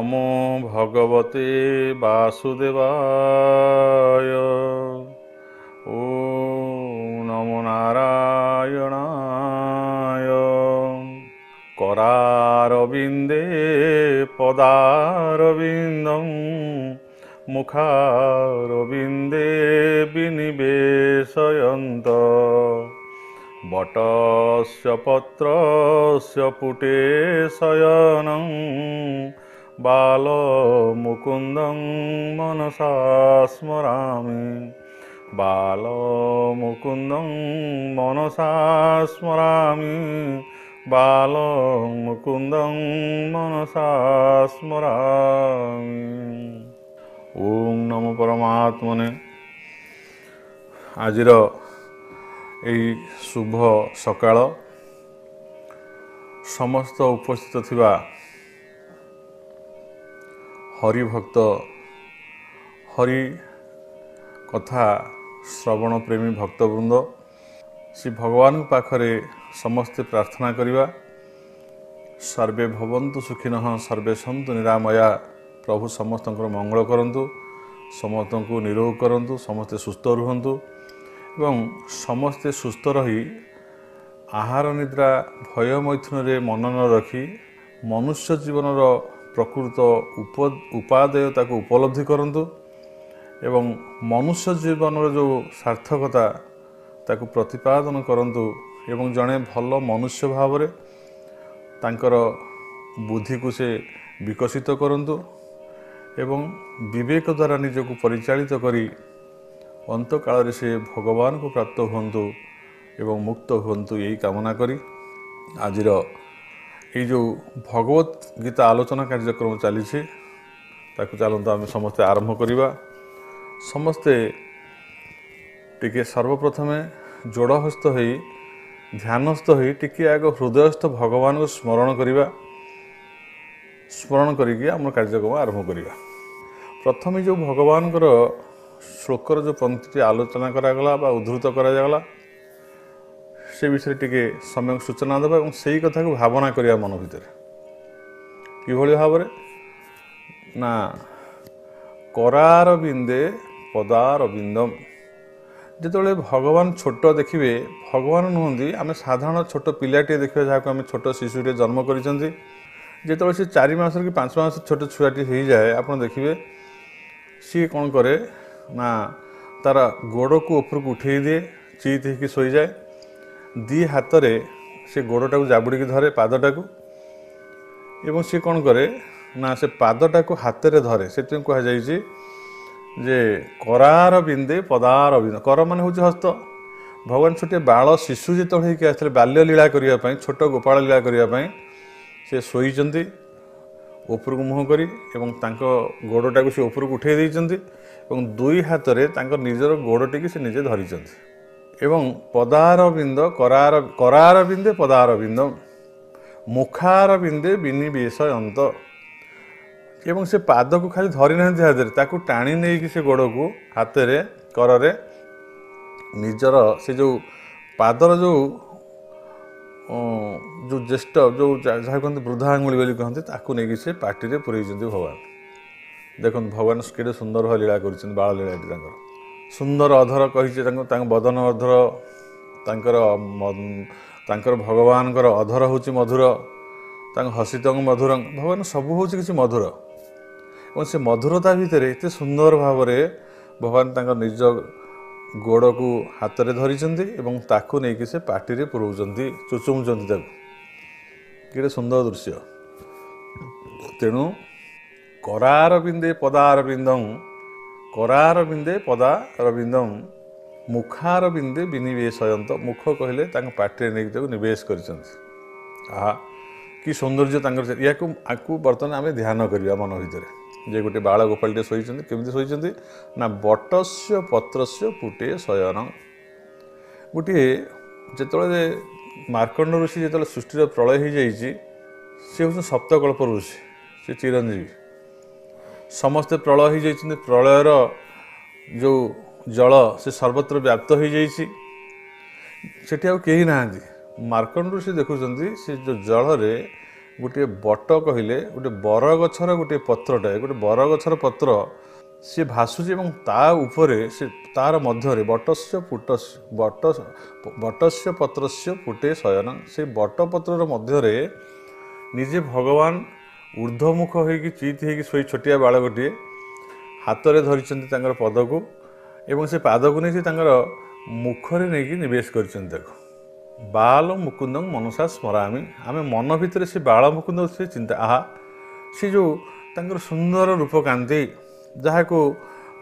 नमो भगवते वासुदेवाय। ॐ नमो नारायणाय। करारविन्दे पदारविन्दं मुखारविन्दे विनिवेशयन्त वटस्य पत्रस्य पुटे शयनं बालमुकुन्दं मनसा स्मरामि। बालमुकुन्दं मनसा स्मरामि। बालमुकुन्दं मनसा स्मरामि। ओम नमो परमात्मने। आजिर এই শুভ সকাଳ সমস্ত উপস্থিত थिबा हरिभक्त हरि कथा श्रवण प्रेमी भक्तवृंद श्री भगवान पाखरे समस्ते प्रार्थना करिबा सर्वे भवन्तु सुखिनः सर्वे सन्तु निरामया। प्रभु समस्तଙ୍କର मंगल करंतु, समस्तଙ୍କୁ निरोग करंतु, समस्ते सुस्थ रुहंतु एवं समस्ते सुस्थ रही आहार निद्रा भय मैथुन मन न रखी मनुष्य जीवन प्रकृत उपादेयता को उपलब्धि करंतु एवं मनुष्य जीवन जो सार्थकता ताकू प्रतिपादन करंतु एवं जड़े भल मनुष्य भाव तांकर बुद्धि को से विकसित करंतु एवं विवेक द्वारा निजक परिचालित करी अंत काल से भगवान को प्राप्त हुंतु एवं मुक्त हुंतु यही कामना करी आजिर ये जो भगवत गीता आलोचना कार्यक्रम चली चलते आम समस्ते आरंभ करवा। समस्ते टिके सर्वप्रथम जोड़हस्त हो ध्यानस्थ हो टिके आग हृदयस्थ भगवान को स्मरण करवा। स्मरण करिके आम कार्यक्रम आरंभ करवा। प्रथम जो भगवान श्लोकर जो पंक्ति आलोचना करागला बा उद्धृत करागला से विषय टिके समय सूचना देवा और से कथा को भावना करिया मन भितर किभली भाव ना करार बिंदे पदार बिंदम। जिते भगवान छोट देखिए भगवान नुहति आम साधारण छोट पिलाटे देखिए जहाँ आम छोट शिशुटे जन्म करिसेंती जिते से 4 मास कि 5 मास छोट छुआटी हो जाए आप देखिए सी कौन करे ना तार गोड़ को ऊपर को उठे दिए चित हो शो जाए दी हाथ रे से गोड़टा को जाबुड़ी धरे पादटा को एवं सी कौन करे ना से पादटा को हाथ रे धरे से कहुई जे करार बिंदे पदार बिंद। कर मान हूँ हस्त भगवान छोटे बाल शिशु जो आसते बाल्य लीला करने छोट गोपाल लीला करने से शोचती ऊपर को मुह करी एवं गोड़टा को सी ऊपर को उठे देती एवं दुई हाथ रे निजर गोड़टी से निजे धरी एवं पदार बिंद करार बिंदे पदार बिंद मुखार बिंदे विनिवेशयन्त एवं से पाद को खाली धरी ना हाथ में ताकू टाणी नहीं कि से गोड़ को हाथ रे कर निजर से जो पादर जो जो ज्येष्ठ जो जहाँ कहते वृद्धा आंगुली बोली कहते ताकू नहीं से पार्टी रे पुरई भगवान। देखो भगवान के सुंदर भाव लीला कर बाल लीलाटी सुंदर अधर कही बदन अधर तांकर भगवान अधर हूँ मधुर हसित मधुर भगवान सब हूँ कि मधुर और से मधुरता भितर एत सुंदर भाव भगवान निज गोड़ को हाथ में धरी ताकू नहीं से पार्टी रे पुरौंती चुचुमुंट कि सुंदर दृश्य। तेणु करार बिंदे पदार बिंदम करार बिंदे पदार बिंदम मुखार बिंदे विनिवेशयन्त मुख कहले पार्टी नहीं निवेश कर कि सौंदर्य या बर्तमान आम ध्यान करवा मन भितर जे गोटे बाल गोपालटे शोचते केमी शोचते ना बटस्य पत्रस्य पुटे शयन। गोटे जिते मार्कंड ऋषि जो सृष्टि प्रलय हो जाए सी हूँ सप्तकल्प ऋषि से चिरंजीवी समस्ते प्रलय हो जाती प्रलयर जो जल से सर्वत्र व्याप्त हो जाइए सेठी कहीं ना मार्कंड ऋषि देखुं से जो जल रे गोटे बट कहले गोटे बरगछर गोटे पत्रटाए गोटे बरगछर पत्र सी भासुची ता उपरे से तार मध्य बटस्य पुटस्य बटस्य पत्रस्य पुटे शयन से बटपत्र मध्य निजे भगवान ऊर्ध्वमुख होगी चित होगी शोई छोटिया बाल गोटे हाथ में धरी पद को एवं से पाद को नहीं मुखरे नहीं निवेश कर बाल मुकुंद मनसा स्मरामी आम मन भितर से बाल मुकुंद से चिंता आहा सी जो तांकर सुंदर रूपकांति जहाँ को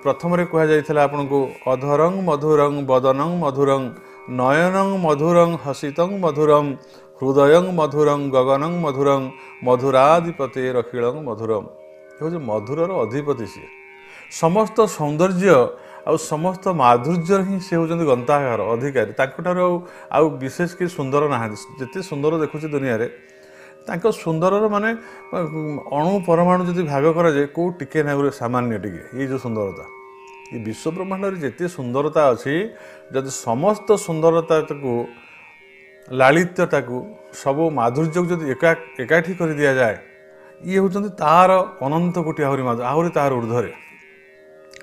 प्रथम कह जाइथिला आपन को अधरंग मधुरंग बदनंग मधुरंग नयनंग मधुरंग हसितंग मधुरम हृदयंग मधुरंग गगनंग मधुरंग मधुराधिपते रखिलंग मधुरम ये मधुरर अधिपति सी समस्त सौंदर्य आ समस्त माधुर्य ही से होती गंतागार अधिकारी आउ विशेष कि सुंदर ना जिते सुंदर देखुचे दुनिया रे तांको सुंदर माने अणु परमाणु जदि भाग करा जाए को टिके ना सामान्य टिके ये जो सुंदरता ये विश्व ब्रह्मांड जिते सुंदरता अच्छी जदि समस्त सुंदरता को लालित्यता को सब माधुर्य को जदि एकाठी कर दिया जाए ये होचंती तार अनंत कोटि आहरी तार ऊर्ध्वे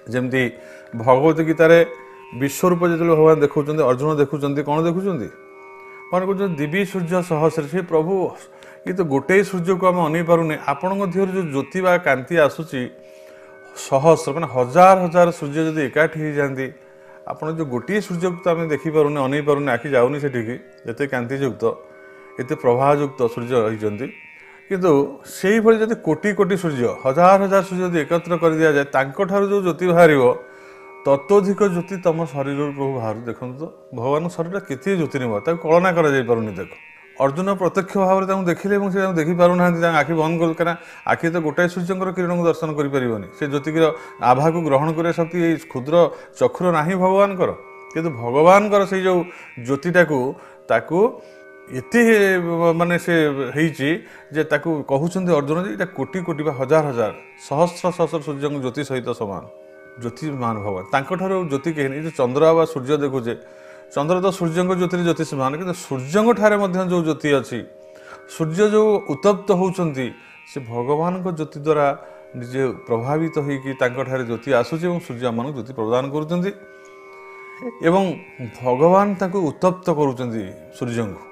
जमती भगवत गीतार विश्वरूप जो भगवान देखुं अर्जुन देखुं कौन देखुं मान कहते दिवी सूर्य सहस्र से प्रभु ये तो गोटे सूर्य को आम अनै पारुने आपण जो ज्योति बा कांति आसूची सहस्र मैंने हजार हजार सूर्य जब एकाठी हो जाती आपड़ जो गोटे सूर्य को तो आम देखिपारे अनै पारुने आखि जाऊनी से जिते कांतियुक्त एत प्रभायुक्त सूर्य रही किंतु से ही जब कोटि कोटि सूर्य हजार हजार सूर्य जब एकत्र कर दिया जाए तांको जो ज्योति बाहर तत्वधिक ज्योति तुम शरीर प्रभु बाहर देखो तो भगवान शरीर केते ज्योतिर्मय कलना कर देख अर्जुन प्रत्यक्ष भाव में देखिले देखी पार ना आखि बंद कर कहीं आखि तो गोटाए सूर्य किरण को दर्शन करें से ज्योति आभा को ग्रहण कर शक्ति क्षुद्र चक्षुर ना भगवान किंतु भगवान से जो ज्योतिटा को एते माने से जे ताकू कहउछन्ते अर्जुन जे कोटि कोटि बा हजार हजार सहस्र सहस्र सूर्य ज्योति सहित समान ज्योतिषमान भगवान तांको ज्योति कहे जो चंद्र बा सूर्य देखुचे चंद्र तो सूर्य ज्योति ज्योतिषमान कि सूर्य ठारे जो ज्योति अच्छी सूर्य जो उत्तप्त होती से भगवान ज्योति द्वारा निजे प्रभावित होकर ज्योति आसूची सूर्य मान ज्योति प्रदान करुँच भगवान उत्तप्त करुँच सूर्य को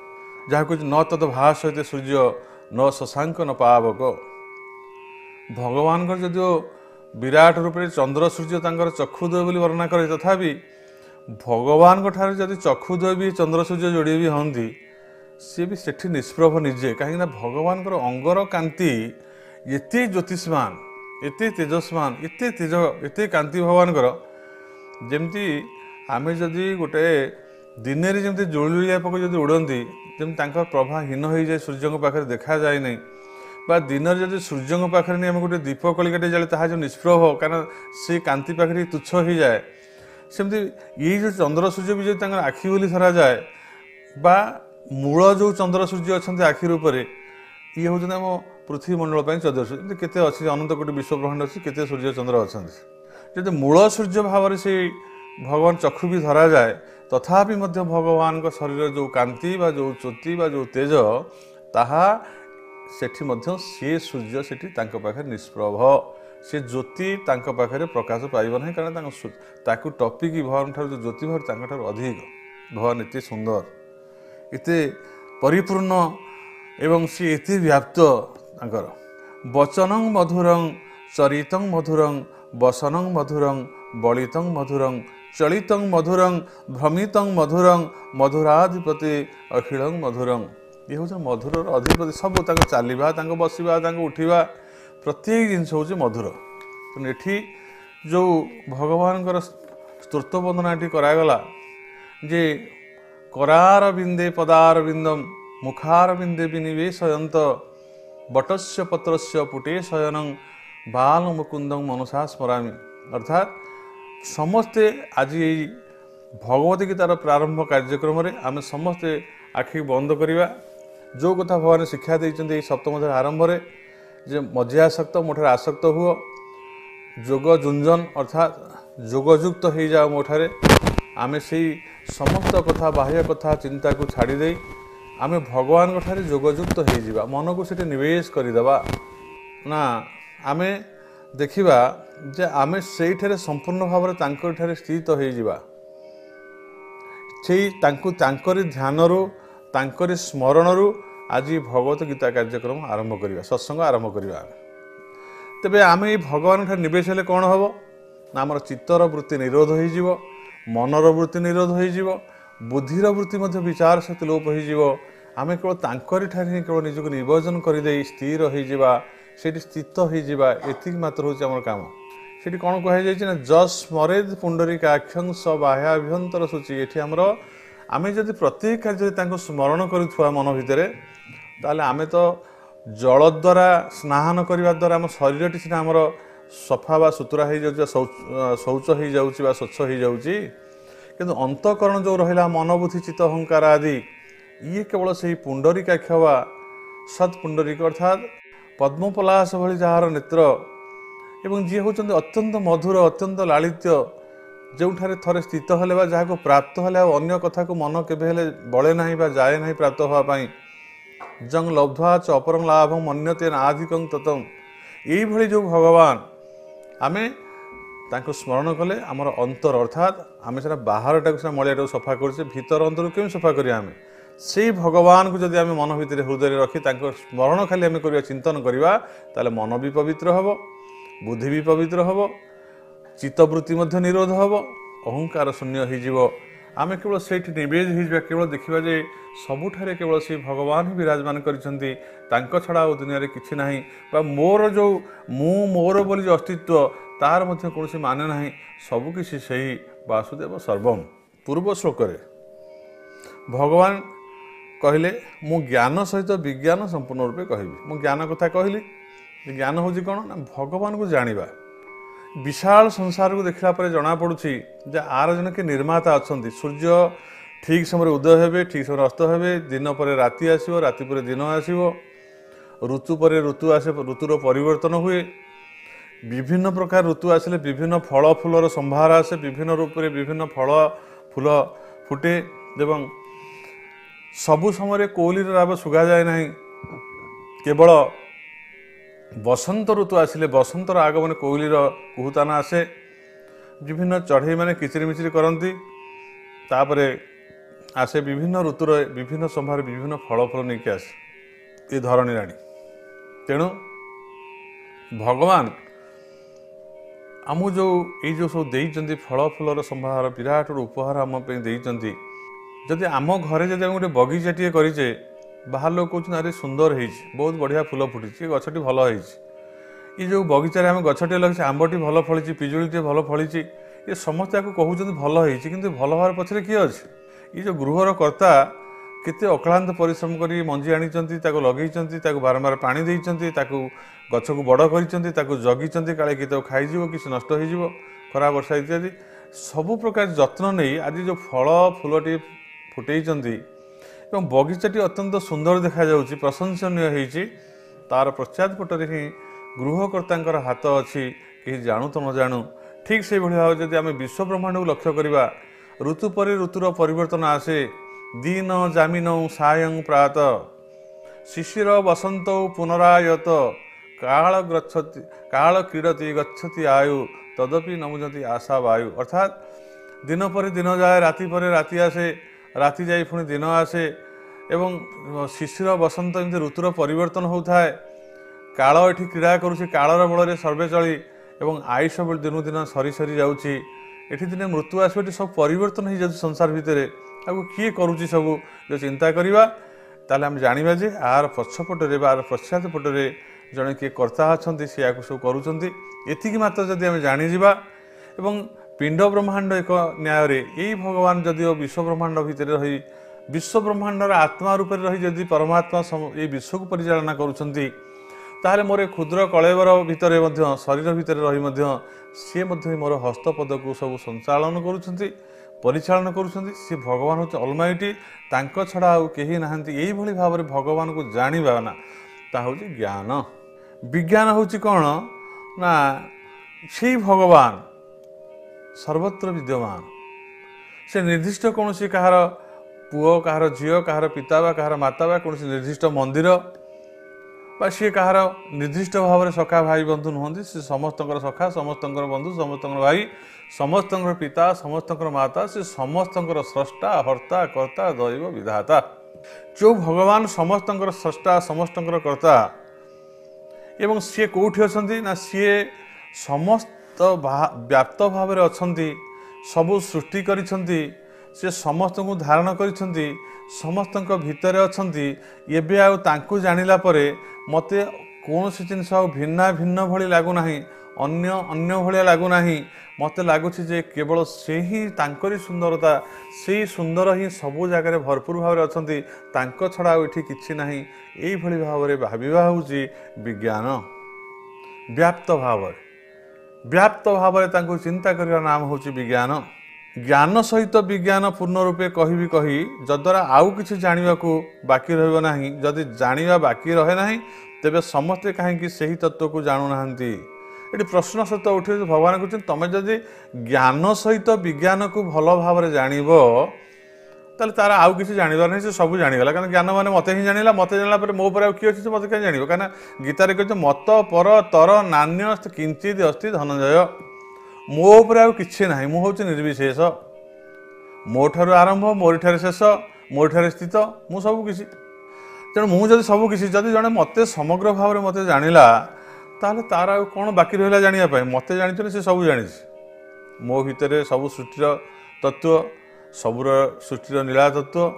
जहाँ कुछ न तद भाषते सूर्य न शशांक न पावक भगवान जदि विराट रूप में चंद्र सूर्य चक्षुद्वय बोली वर्णना करे तथापि भगवान ठारे जदि चक्षुद्वय भी चंद्र सूर्य जोड़ी भी हंती सी भी सेठी निष्प्रभ निजे कहीं भगवान अंगर कांति एते ज्योतिषमान एते तेजस्मान एते तेज एते कांति भगवान जमती आमे जदि गोटे दिन में जमी जुलुलिया पक जब उड़ती जमी प्रभाहीन हो जाए सूर्य पाखे देखा जाए नहीं बा दिन में जब सूर्य पाखे नहीं आम गोटे दीप कलिकाटे जाए ताहा जो निष्प्रभ कारण से कांति पाखे तुच्छ हो जाए सेमती ये जो चंद्र सूर्य भी जो आखि बोली धरा जाए बा मूल जो चंद्र सूर्य अच्छा आखि रूप ये हूँ आम पृथ्वी मंडल चतुर्श केते अच्छी अनंत कोटि विश्व ब्रह्मांड अच्छी केते सूर्य चंद्र अच्छा जब मूल सूर्य भाव से भगवान चक्षु भी धरा जाए तथापि मध्य भगवान का शरीर जो कांति बा जो ज्योति बा जो तेज ताहा सेठी मध्य सी सूर्य सेठी तांको पाखे निष्प्रभ से ज्योति तांको पाखे प्रकाश पाइब ना कारण ताकू टपिकी भगवान ठार जो ज्योति भर तांको अधिक भगवान एते सुंदर एते परिपूर्ण एवं सी एते व्याप्त तांकर वचनं मधुरं चरितं मधुरं वसनं मधुरं बलितं मधुरं चलितं मधुरं भ्रमितं मधुरं मधुराधिपति अखिलं मधुरं ये हूँ मधुर अधिपति सब चलवा बसवा उठा प्रत्येक जिनस हूँ मधुर तेणु जो भगवान स्तोत्र वंदनाटी करागला जे करार बिंदे पदार बिंदम मुखार बिंदे विनिवेशयंत बटस्य पत्रस्य पुटे शयनं बाल मुकुंदं मनसा स्मरामि अर्थात समस्ते आज यही भगवत गीतार प्रारंभ कार्यक्रम में आम समस्ते आखि बंद करवा जो कथा भगवान शिक्षा देते सप्तम आरंभ में जे मज्जासक्त मोठार आसक्त हुओ जोग जुंजन अर्थात जोगयुक्त हो जाओ मोठारे आम से समस्त कथा बाह्य कथा चिंता को छाड़ी ଆମେ ଭଗବାନଙ୍କ ଠାରେ ଯୋଗଯୁକ୍ତ ହେଇଯିବା, ମନକୁ ସେଠି ନିବେଶ କରିଦେବା ନା ଆମେ ଦେଖିବା ଯେ ଆମେ ସେଇଠାରେ ସମ୍ପୂର୍ଣ୍ଣ ଭାବରେ ତାଙ୍କଠାରେ ସ୍ଥିତ ହେଇଯିବା। ସେଇ ତାଙ୍କରି ଧ୍ୟାନରୁ ତାଙ୍କରି ସ୍ମରଣରୁ ଆଜି ଭଗବତ ଗୀତା କାର୍ଯ୍ୟକ୍ରମ ଆରମ୍ଭ କରିବା, ସତ୍ସଙ୍ଗ ଆରମ୍ଭ କରିବା। ତେବେ ଆମେ ଏଇ ଭଗବାନଙ୍କଠାରେ ନିବେଶ ହେଲେ କ'ଣ ହେବ ନା ଆମର ଚିତ୍ତର ବୃତ୍ତି ନିରୋଧ ହୋଇଯିବ, ମନର ବୃତ୍ତି ନିରୋଧ ହୋଇଯିବ, ବୁଦ୍ଧିର ବୃତ୍ତି ମଧ୍ୟ ବିଚାର ସହିତ ଲୋପ ହୋଇଯିବ। ଆମେ କେବଳ ତାଙ୍କରି ଠାରେ ହିଁ କେବଳ ନିଜକୁ ନିବେଦନ କରିଦେଇ ସ୍ଥିର ହୋଇଯିବା, ସେଇଠି ସ୍ଥିତ ହୋଇଯିବା। ଏତିକି ମାତ୍ର ହେଉଛି ଆମର କାମ। ସେଠି କ'ଣ କୁହାଯାଇଛି ନା ଯଶ୍ ସ୍ମରେଦ୍ ପୁଣ୍ଡରୀକାକ୍ଷଂ ସ ବାହ୍ୟାଭ୍ୟନ୍ତର ସୂଚି। ଏଠି ଆମେ ଯଦି ପ୍ରତ୍ୟେକ କାର୍ଯ୍ୟରେ ତାଙ୍କୁ ସ୍ମରଣ କରୁଥିବା ମନ ଭିତରେ, ତାହେଲେ ଆମେ ତ ଜଳ ଦ୍ୱାରା ସ୍ନାନ କରିବା ଦ୍ୱାରା ଆମ ଶରୀରଟି ସିନା ଆମର ସଫା ବା ସୁତୁରା ହେଇଯାଉଛି ବା ଶୌଚ ହେଇଯାଉଛି ବା ସ୍ୱଚ୍ଛ ହେଇଯାଉଛି, କିନ୍ତୁ ଅନ୍ତଃକରଣ ଯେଉଁ ରହିଲା ମନ ବୁଦ୍ଧି ଚିତ୍ତ ଅହଙ୍କାର ଆଦି, ଇଏ କେବଳ ସେହି ପୁଣ୍ଡରୀକାକ୍ଷ ବା ସତ୍ ପୁଣ୍ଡରୀକ ଅର୍ଥାତ୍ ପଦ୍ମପଲାଶ ଭଳି ଯାହାର ନେତ୍ର ଏବଂ ଯିଏ ହେଉଛନ୍ତି ଅତ୍ୟନ୍ତ ମଧୁର ଅତ୍ୟନ୍ତ ଲାଳିତ୍ୟ, ଯେଉଁଠାରେ ଥରେ ସ୍ଥିତ ହେଲେ ବା ଯାହାକୁ ପ୍ରାପ୍ତ ହେଲେ ଆଉ ଅନ୍ୟ କଥାକୁ ମନ କେବେ ହେଲେ ବଳେ ନାହିଁ ବା ଯାଏ ନାହିଁ ପ୍ରାପ୍ତ ହେବା ପାଇଁ। ଜଂ ଲବ୍ଧ୍ୱା ଚ ଅପରଂ ଲାଭଂ ମନ୍ୟତେ ନାଧିକଂ ତତଂ। ଏଇଭଳି ଯେଉଁ ଭଗବାନ ଆମେ ତାଙ୍କୁ ସ୍ମରଣ କଲେ ଆମର ଅନ୍ତର ଅର୍ଥାତ୍ ଆମେ ସେଟା ବାହାରଟାକୁ ସେଟା ମଳିଆଟାକୁ ସଫା କରୁଛେ, ଭିତର ଅନ୍ତରକୁ କେମିତି ସଫା କରିବା? ଆମେ ସେଇ ଭଗବାନଙ୍କୁ ଯଦି ଆମେ ମନ ଭିତରେ ହୃଦୟରେ ରଖି ତାଙ୍କ ସ୍ମରଣ ଖାଲି ଆମେ କରିବା, ଚିନ୍ତନ କରିବା, ତାହେଲେ ମନ ବି ପବିତ୍ର ହେବ, ବୁଦ୍ଧି ବି ପବିତ୍ର ହେବ, ଚିତ୍ତବୃତ୍ତି ମଧ୍ୟ ନିରୋଧ ହେବ, ଅହଙ୍କାର ଶୂନ୍ୟ ହେଇଯିବ। ଆମେ କେବଳ ସେଇଠି ନିବେଶ ହେଇଯିବା, କେବଳ ଦେଖିବା ଯେ ସବୁଠାରେ କେବଳ ସେ ଭଗବାନ ହିଁ ବିରାଜମାନ କରିଛନ୍ତି, ତାଙ୍କ ଛଡ଼ା ଆଉ ଦୁନିଆରେ କିଛି ନାହିଁ। ବା ମୋର ବୋଲି ଯେଉଁ ଅସ୍ତିତ୍ୱ ତାର ମଧ୍ୟ କୌଣସି ମାନେ ନାହିଁ, ସବୁକିଛି ସେହି ବାସୁଦେବ ସର୍ବମ୍। ପୂର୍ବ ଶ୍ଲୋକରେ ଭଗବାନ କହିଲେ ମୁଁ ଜ୍ଞାନ ସହିତ ବିଜ୍ଞାନ ସମ୍ପୂର୍ଣ୍ଣ ରୂପେ କହିବି। ମୁଁ ଜ୍ଞାନ କଥା କହିଲି, ଜ୍ଞାନ ହେଉଛି କ'ଣ ନା ଭଗବାନଙ୍କୁ ଜାଣିବା। ବିଶାଳ ସଂସାରକୁ ଦେଖିଲା ପରେ ଜଣାପଡ଼ୁଛି ଯେ ଆର ଜଣେ କି ନିର୍ମାତା ଅଛନ୍ତି। ସୂର୍ଯ୍ୟ ଠିକ୍ ସମୟରେ ଉଦୟ ହେବେ, ଠିକ୍ ସମୟରେ ଅସ୍ତ ହେବେ, ଦିନ ପରେ ରାତି ଆସିବ, ରାତି ପରେ ଦିନ ଆସିବ, ଋତୁ ପରେ ଋତୁ ଆସେ, ଋତୁର ପରିବର୍ତ୍ତନ ହୁଏ, ବିଭିନ୍ନ ପ୍ରକାର ଋତୁ ଆସିଲେ ବିଭିନ୍ନ ଫଳ ଫୁଲର ସମ୍ଭାର ଆସେ, ବିଭିନ୍ନ ରୂପରେ ବିଭିନ୍ନ ଫଳ ଫୁଲ ଫୁଟେ ଏବଂ ସବୁ ସମୟରେ କୋଇଲିର ରାବ ଶୁଗାଯାଏ ନାହିଁ। କେବଳ ବସନ୍ତ ଋତୁ ଆସିଲେ ବସନ୍ତର ଆଗମନ କୋଇଲିର କୁହୁତାନ ଆସେ, ବିଭିନ୍ନ ଚଢ଼େଇମାନେ କିଚିରିମିଚିରି କରନ୍ତି, ତାପରେ ଆସେ ବିଭିନ୍ନ ଋତୁର ବିଭିନ୍ନ ସମୟରେ ବିଭିନ୍ନ ଫଳ ଫଳ ନେଇକି ଆସେ ଏ ଧରଣୀ ରାଣୀ। ତେଣୁ ଭଗବାନ ଆମକୁ ଏଇ ଯେଉଁ ସବୁ ଦେଇଛନ୍ତି ଫଳ ଫୁଲର ସମ୍ଭାର ବିରାଟ ଉପହାର ଆମ ପାଇଁ ଦେଇଛନ୍ତି। ଯଦି ଆମ ଘରେ ଯଦି ଆମେ ଗୋଟେ ବଗିଚାଟିଏ କରିଛେ, ବାହାର ଲୋକ କହୁଛନ୍ତି ଆରେ ସୁନ୍ଦର ହେଇଛି, ବହୁତ ବଢ଼ିଆ ଫୁଲ ଫୁଟିଛି, ଏ ଗଛଟି ଭଲ ହେଇଛି। ଏ ଯେଉଁ ବଗିଚାରେ ଆମେ ଗଛଟିଏ ଲଗେଇଛେ, ଆମ୍ବଟି ଭଲ ଫଳିଛି, ପିଜୁଳିଟିଏ ଭଲ ଫଳିଛି, ଏ ସମସ୍ତେ ତାକୁ କହୁଛନ୍ତି ଭଲ ହେଇଛି, କିନ୍ତୁ ଭଲ ହେବାର ପଛରେ କିଏ ଅଛି? ଏ ଯେଉଁ ଗୃହର କର୍ତ୍ତା କେତେ ଅକ୍ଳାନ୍ତ ପରିଶ୍ରମ କରି ମଞ୍ଜି ଆଣିଛନ୍ତି, ତାକୁ ଲଗେଇଛନ୍ତି, ତାକୁ ବାରମ୍ବାର ପାଣି ଦେଇଛନ୍ତି, ତାକୁ ଗଛକୁ ବଡ଼ କରିଛନ୍ତି, ତାକୁ ଜଗିଛନ୍ତି, କାଳେ କିଏ ତାକୁ ଖାଇଯିବ, କିଛି ନଷ୍ଟ ହେଇଯିବ, ଖରା ବର୍ଷା ଇତ୍ୟାଦି ସବୁ ପ୍ରକାର ଯତ୍ନ ନେଇ ଆଜି ଯେଉଁ ଫଳ ଫୁଲଟି ଫୁଟେଇଛନ୍ତି ଏବଂ ବଗିଚାଟି ଅତ୍ୟନ୍ତ ସୁନ୍ଦର ଦେଖାଯାଉଛି, ପ୍ରଶଂସନୀୟ ହେଇଛି, ତାର ପଶ୍ଚାତ୍ ପଟରେ ହିଁ ଗୃହକର୍ତ୍ତାଙ୍କର ହାତ ଅଛି, କେହି ଜାଣୁ ତ ନ ଜାଣୁ। ଠିକ୍ ସେଇଭଳି ଭାବେ ଯଦି ଆମେ ବିଶ୍ୱ ବ୍ରହ୍ମାଣ୍ଡକୁ ଲକ୍ଷ୍ୟ କରିବା, ଋତୁ ପରେ ଋତୁର ପରିବର୍ତ୍ତନ ଆସେ। ଦିନ ଜାମିନୌ ସାୟଂ ପ୍ରାତ ଶିଶିର ବସନ୍ତ ପୁନରାୟତ କାଳ କ୍ରୀଡ଼ତି ଗଚ୍ଛତି ଆୟୁ ତଦପି ନମୁଜତି ଆଶା ବାୟୁ। ଅର୍ଥାତ୍ ଦିନ ପରେ ଦିନ ଯାଏ, ରାତି ପରେ ରାତି ଆସେ, ରାତି ଯାଇ ପୁଣି ଦିନ ଆସେ ଏବଂ ଶିଶିର ବସନ୍ତ ଏମିତି ଋତୁର ପରିବର୍ତ୍ତନ ହେଉଥାଏ। କାଳ ଏଠି କ୍ରୀଡ଼ା କରୁଛି, କାଳର ବଳରେ ସର୍ବେ ଚଳି ଏବଂ ଆୟୁଷ ଦିନକୁ ଦିନ ସରି ସରି ଯାଉଛି। ଏଠି ଦିନେ ମୃତ୍ୟୁ ଆସିବ, ଏଠି ସବୁ ପରିବର୍ତ୍ତନ ହେଇଯାଉଛି ସଂସାର ଭିତରେ। ଆଉ କିଏ କରୁଛି ସବୁ ଯେଉଁ ଚିନ୍ତା କରିବା, ତାହେଲେ ଆମେ ଜାଣିବା ଯେ ଆର ପଛପଟରେ ବା ଆର ପଶ୍ଚାତ ପଟରେ ଜଣେ କିଏ କର୍ତ୍ତା ଅଛନ୍ତି, ସେ ୟାକୁ ସବୁ କରୁଛନ୍ତି। ଏତିକି ମାତ୍ର ଯଦି ଆମେ ଜାଣିଯିବା ଏବଂ ପିଣ୍ଡ ବ୍ରହ୍ମାଣ୍ଡ ଏକ ନ୍ୟାୟରେ ଏଇ ଭଗବାନ ଯଦିଓ ବିଶ୍ୱ ବ୍ରହ୍ମାଣ୍ଡ ଭିତରେ ରହି ବିଶ୍ୱ ବ୍ରହ୍ମାଣ୍ଡର ଆତ୍ମା ରୂପରେ ରହି ଯଦି ପରମାତ୍ମା ଏଇ ବିଶ୍ୱକୁ ପରିଚାଳନା କରୁଛନ୍ତି, ତାହେଲେ ମୋର ଏ କ୍ଷୁଦ୍ର କଳେବର ଭିତରେ ମଧ୍ୟ ଶରୀର ଭିତରେ ରହି ମଧ୍ୟ ସିଏ ମଧ୍ୟ ମୋର ହସ୍ତପଦକୁ ସବୁ ସଞ୍ଚାଳନ କରୁଛନ୍ତି, ପରିଚାଳନା କରୁଛନ୍ତି। ସେ ଭଗବାନ ହେଉଛି ଅଲମାଇଟି, ତାଙ୍କ ଛଡ଼ା ଆଉ କେହି ନାହାନ୍ତି। ଏଇଭଳି ଭାବରେ ଭଗବାନଙ୍କୁ ଜାଣିବା ନା ତାହା ହେଉଛି ଜ୍ଞାନ। ବିଜ୍ଞାନ ହେଉଛି କ'ଣ ନା ସେଇ ଭଗବାନ ସର୍ବତ୍ର ବିଦ୍ୟମାନ, ସେ ନିର୍ଦ୍ଦିଷ୍ଟ କୌଣସି କାହାର पुओ कहार झील कहार पिता बा कहार माता बा कौन निर्दिष्ट मंदिर बा सी कहार निर्दिष्ट भाव में सखा भाई बंधु नुहति सी समस्त सखा समस्त बंधु समस्त भाई समस्त पिता समस्त माता सी समस्त स्रष्टा हर्ता कर्ता दैव विधाता जो भगवान समस्त स्रष्टा समस्त कर्ता एवं सी कौटी अच्छा ना सी समस्त व्याप्त भाव में अच्छा सबू सृष्टि करिसेंती से समस्त को धारण करिसेंती समस्त भितर अच्छा एबे आउ तांकु जानिला परे मते कौन सी जिनस भिन्ना भिन्न भली लगुना अन्य अन्य भाया लगुना मते लगुच जे केवल से ही तांकरी सुंदरता से सुंदर ही सबू जगह भरपूर भाव में अच्छा तांको छड़ा ये किछि नाही एई भली भाव में भाविबा होउची विज्ञान व्याप्त भाव में तांको चिंता करिया नाम होउची विज्ञान ज्ञान सहित विज्ञान पूर्ण रूपे कही जद्वारा आउ किछि जानिबा को बाकी रहबो नाही जदि जानिबा बाकी रहे नाही तेबे समस्ते कहीं से ही तत्व को जानू नाहंती ये प्रश्न सहित उठे भगवान कहते तुम जदि ज्ञान सहित विज्ञान को भल भाव में जानब ताल तार आउ किसी जानवर नहीं से सब जानीगला कारण ज्ञान मैंने मत ही जाना मत जाना मो पर किए अच्छे मत क्या जान कहीं गीतार कहते मत पर तर नान्य किंचित अस्ति धनंजय मो पर आउ कि ना मुझे निर्विशेष मो ठार आरंभ मोरी ठार शेष मोरी ठार स्थित मु सब किसी तेणु मुझे सब किसी जदि जड़े मत समग्र भाव में मत जानिला ताहले तार आउ कौन बाकी रहा जानापी मत जानी से सब जानी मो भितर सब सृष्टिर तत्व सबुर सृष्टिर नीला तत्व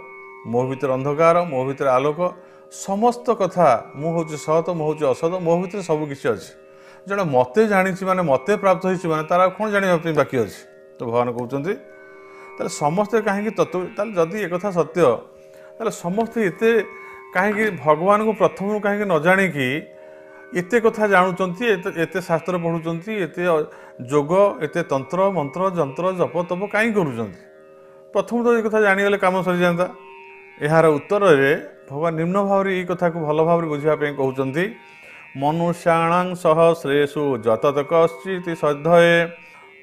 मो भीतर अंधकार मो भीतर आलोक समस्त कथा मु हूँ सत मु हूँ असत मो भीतर सबकिछि अच्छे जड़े मत जानी माने मत प्राप्त होती माने तार कौन जानापी बाकी अच्छे तो भगवान कहते समस्ते कहीं तत्व जदि एक सत्य ताले समस्ते एते कहीं भगवान को प्रथम कहीं न जाणिकी एते कथा जानुचंती एते शास्त्र पढ़ुचंती एते जोग एते तंत्र मंत्र जंत्र जप तप कहीं करुचंती प्रथम तो ये कथा जानीगले काम सरी जाता यार उत्तर रे भगवान निम्न भाव में कथा को भल भाव में बुझापी कहते मनुष्याणां सहस्रेषु जतत कश्चित् सिद्धये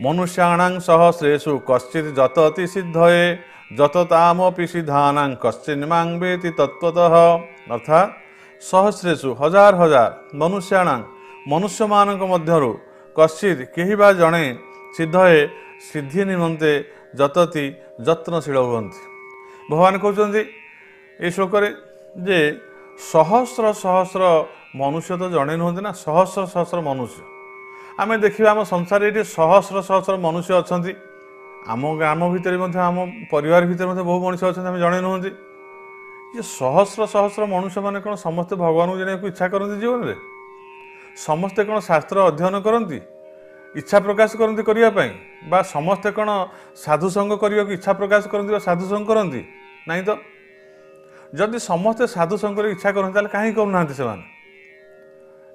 मनुष्याणां सहस्रेषु कश्चित् जतति सिद्धये जततामपि सिद्धानां कश्चिन्मां वेति तत्त्वतः अर्थात सहस्रेषु हजार हजार मनुष्याणां मनुष्य मानक मध्यरु कश्चित् केही बा जणे सिद्धये सिद्धि निमंते जतति जत्नशील हुअन्ति भगवान कहते ये श्लोक जे सहस्र सहस्र मनुष्य तो जड़े नुहति ना सहस्र सहस्र मनुष्य आम देखा आम संसार ये सहस्र सहस्र मनुष्य अच्छा आम ग्राम भितर आम परिवार भितर बहु मनुष्य अच्छा आम जड़े नुहति ये सहस्र सहस्र मनुष्य मैंने कौन समस्ते भगवान को जाना इच्छा करती जीवन में समस्ते कौन शास्त्र अध्ययन करती इच्छा प्रकाश करती करने बा समस्ते कौन साधु संग करने को इच्छा प्रकाश करती साधु संग करती नहीं तो जदि समस्ते साधु संग इच्छा करते कहीं करूना से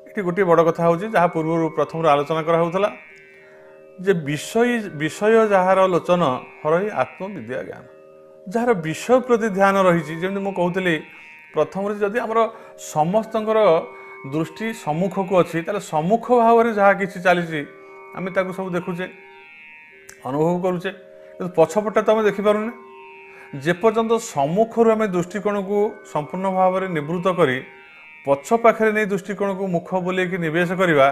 ये गोटे बड़ कथा हूँ जहाँ पूर्व प्रथम आलोचना कराला जे विषय जार लोचन हरही आत्मविद्या ज्ञान जार विषय प्रति ध्यान रही जमी मुझे कहती प्रथम जदि आमर समस्त दृष्टि सम्मुख को अच्छी सम्मुख भाव में जहाँ कि चली आम सब देखुचे अनुभव करुचे पछपटे तो आम देखिपारे जेपर्यंत सम्मुखर आम दृष्टिकोण को संपूर्ण भाव में निवृत्त कर पछ पाखे नहीं दृष्टिकोण को मुख बोल निवेश करवा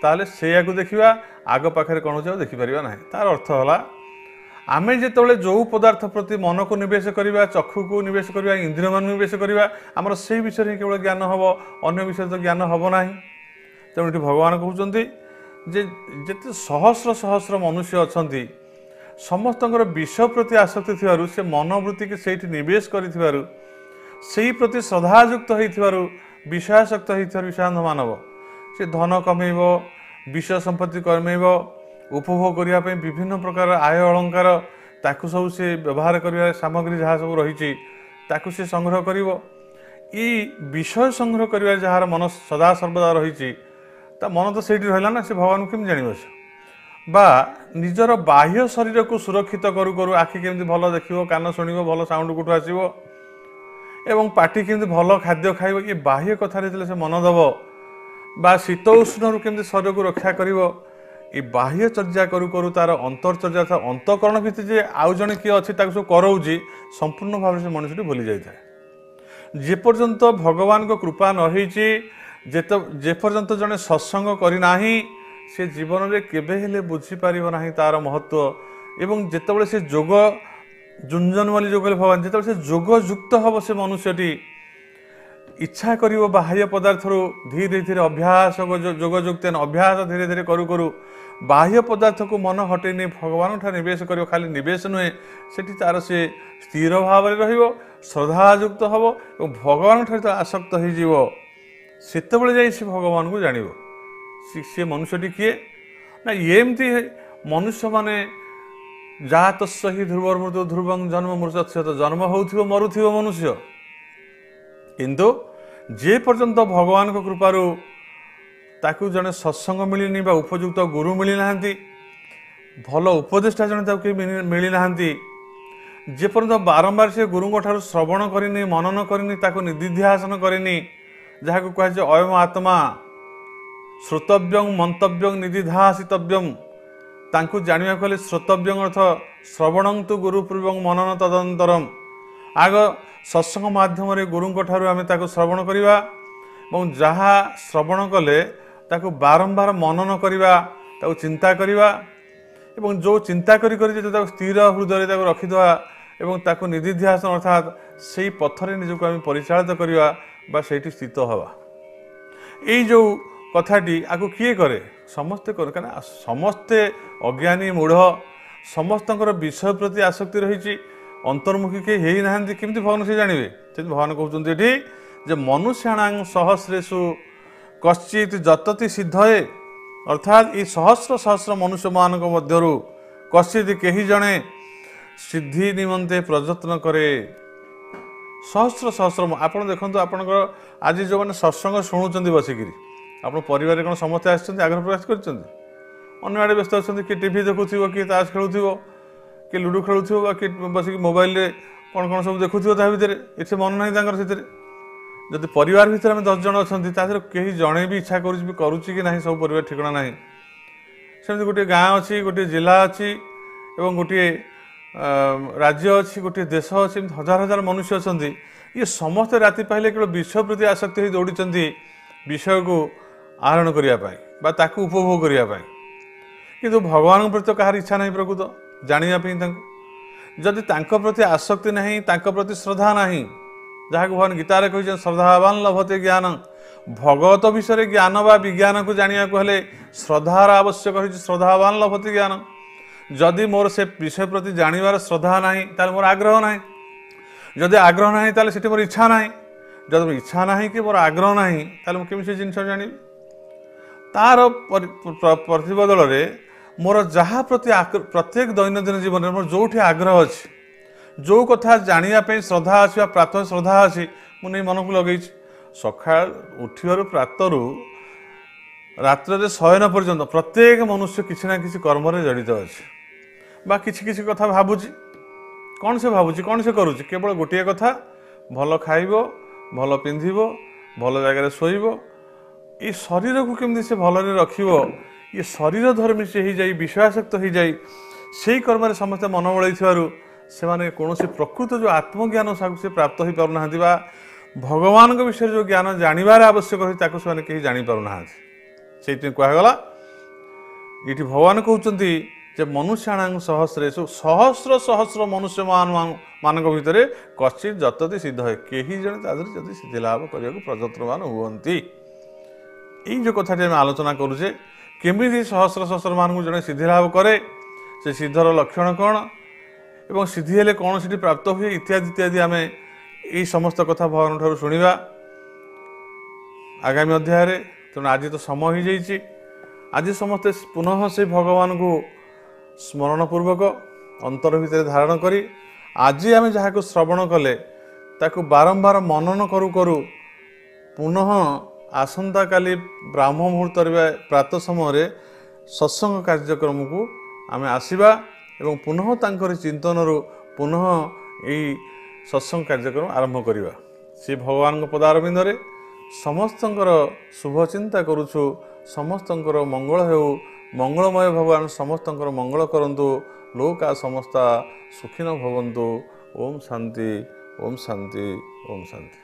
ताले से देखा आग पाखे कौन हो देखिपर ना तार अर्थ है आम जो जो पदार्थ प्रति मन को निवेश करवा चक्षु को निवेश करवा इंद्रिय मान निवेश करवा आमर से विषय ही केवल ज्ञान हम अन्य विषय तो ज्ञान हम ना तेणु ये भगवान कहते जिते सहस्र सहस्र मनुष्य अच्छा समस्त विषय प्रति आसक्ति थी से मनोवृत्ति की से निवेश कर प्रति श्रद्धायुक्त हो विषयासक्त होता विषांत मानव से धन कमेब विषय संपत्ति कमेब उपभोग करने विभिन्न प्रकार आय अलंकार ताकू सब से व्यवहार कर सामग्री जहाँ सब रही से संग्रह कर विषय संग्रह कर जार मन सदा सर्वदा रही मन तो से रहा ना से भगवान केमी जान बा निजर बाह्य शरीर को सुरक्षित करू करू आखि केमती भल देख कान शुण भल साउंड कौटू आसो एवं पार्टी केमती भल खाद्य खाइब ये बाह्य कथार से मन दब बा शीत उष्ण केमती शरीर को रक्षा कर ये बाह्य चर्चा करू करू तार अंतरचर्या था अंतकरण भितर जे आउ जने किए अच्छे ताको सब कराउची संपूर्ण भाव से मनुष्यटी भूली जाए जेपर्यंत भगवान को कृपा न होईची जेपर्यंत जने सत्संग करना से जीवन में केबे हेले बुझी पारिबो नाही तार महत्व एवं जेतेबेले से जोग जुंजन वाली जोग भगवान जेतेबेले से जोग युक्त हम से मनुष्यटी इच्छा करिवो बाह्य पदार्थ धीरे धीरे अभ्यास जोग युक्त अभ्यास धीरे धीरे करू करू बाह्य पदार्थ को मन हटे नहीं भगवान ठार निवेश करिवो खाली निवेश नुहे सेठी तार से स्थिर भाव में रहिवो श्रद्धायुक्त हम और भगवान ठार आसक्त हो सेतेबेले जाई से भगवान को जानिबो सी मनुष्यटी किए ना एमती मनुष्य माने जात ही ध्रुव मृत्यु ध्रुवं जन्म मृत्युत जन्म हो मरुथिव मनुष्य किंतु जे पर्यंत भगवान को कृपारू ताकू जने सत्संग मिलनी बा उपयुक्त गुरु मिली ना भल उपदेष्टा जने ताकू मिली ना जे पर्यंत बारंबार से गुरुओं ठार श्रवण करनी मनन करनी ताकू निधिध्यासन करनी जहाँ को कहे अयम आत्मा श्रोतव्यं मंतव्यं निधिध्यासितव्यं तांकू जानिया कहले श्रोतव्यं अर्थ श्रवणं तु गुरुपूर्वं मनन तदंतरम आग सत्संग माध्यम गुरुओं ठारू आम ताकू श्रवण करवा और जहाँ श्रवण कले ताकू बारंबार मनन करवा ताकू चिंता करवा एवं जो चिंता करी स्थिर हृदय ताकू रखिदा एवं ताकू निधिध्यासन अर्थात से पथरे निजक आम परिचालित करवा बा सेठी स्थित हवा यही जो कथाटी आगु किए करे समस्ते करे क्या समस्ते अज्ञानी मूढ़ समस्त विषय प्रति आसक्ति रही अंतर्मुखी कहीं ना केमती भगवान से जानवे से भगवान कहते जे मनुष्याणां सहस्रेषु कश्चित जतति सिद्धये अर्थात ये सहस्र सहस्र मनुष्य मान मध्यरु कश्चित कहीं जड़े सिद्धि निमंते प्रयत्न करे सहस्र सहस्र आपड़ देखो आपंकर आज जो मैंने सत्संग शुणुंट बसिकी आप परिवार कौन समस्ते आग्रह प्रकाश कर व्यस्त अच्छा किए टीवी देखु किए ताश खेलु कि लुडो खेलु कि बसिक मोबाइल कौन कौन सब देखु भितर इसे मन ना जब परिवार भितर आम 10 जन अच्छा कहीं जड़े भी इच्छा करुच्ची कि ना सब परिवार ठिकना ना सेमती गोटे गाँ अच्छी गोटे जिला अच्छी गोटे राज्य अच्छी गोटे देश अच्छी हजार हजार मनुष्य अच्छा ये समस्ते राति पाइले केवल विषय प्रति आसक्ति हो दौड़ी विषय को आहरण करने उपभोग करने किंतु भगवान प्रति कहार इच्छा नहीं प्रकृत जानापी जदि प्रति आसक्ति नहीं प्रति श्रद्धा नहीं जहाँ को भगवान गीतार कहते श्रद्धावान लभते ज्ञान भगवत विषय ज्ञान बा विज्ञान को जाना हेले श्रद्धार आवश्यक हो श्रद्धावान लभते ज्ञान जदि मोर से विषय प्रति जानवर श्रद्धा नहीं ताले मोर आग्रह नहीं जदि आग्रह नहीं ताले सेठी मोर इच्छा नहीं जब मोर इच्छा नहीं कि मोर आग्रह नहीं ताले मु केमि से जिनस जानी तार प्रतिबदल रे मोर जहाँ प्रति प्रत्येक दैनंदिन जीवन में मोर जोठी आग्रह अच्छी जो कथा जानापी श्रद्धा अच्छी प्रातः श्रद्धा अच्छी मुझे मन को लगे सका उठर प्रातरु रात्र शयन पर्यंत प्रत्येक मनुष्य किसी ना किसी कर्म जड़ित अच्छे बा किसी कथा भावुची कौन से भावुची कौन से करुच्ची केवल गोटे कथा भल खाइब भल पिंधिब भल जगह शोइब ये शरीर को केमती से भल रखिब ये शरीर धर्मी से ही जाई विषयासक्त हो जाई से कर्म समस्ते मन बड़ाई से माने कौन से प्रकृत जो आत्मज्ञान से प्राप्त हो पारना भगवान विषय जो ज्ञान जानवर आवश्यक होती कहीं जापारना से कहगला ये भगवान कहते जे मनुष्याणां सहस्रेषु सहस्र सहस्र मनुष्य मान भितर कश्चित जतति सिद्ध है कहीं जड़े जदि सिद्धि लाभ करने प्रयत्नवान हुए ये जो कथाटी आम आलोचना करुचे केमी सहस्र सहस्र मान जड़े सिद्धि लाभ करे से सिद्धर लक्षण कौन एवं सिद्धि हेले कौन से प्राप्त हुए इत्यादि इत्यादि आम यही समस्त कथा भगवान ठार शुणा आगामी अध्याय तेणु आज तो समय हो जाइए आज समस्ते पुनः से भगवान को स्मरण पूर्वक अंतर भितर धारण करी आज आम जहाँ को श्रवण कले ताकू बारंबार मनन करू करू पुनः आसंता काली ब्राह्म मुहूर्त प्रातः समय सत्संग कार्यक्रम को आम आसवा एवं पुनः तांकर चिंतन पुनः यही सत्संग कार्यक्रम आरंभ करवा से भगवान पदारविंद समस्तंकर शुभ चिंता करुछु समस्तंकर मंगल हो ମଙ୍ଗଳମୟ ଭଗବାନ ସମସ୍ତଙ୍କର ମଙ୍ଗଳ କରନ୍ତୁ। ଲୋକା ସମସ୍ତା ସୁଖିନ ଭବନ୍ତୁ। ଓମ୍ ଶାନ୍ତି, ଓମ୍ ଶାନ୍ତି, ଓମ୍ ଶାନ୍ତି।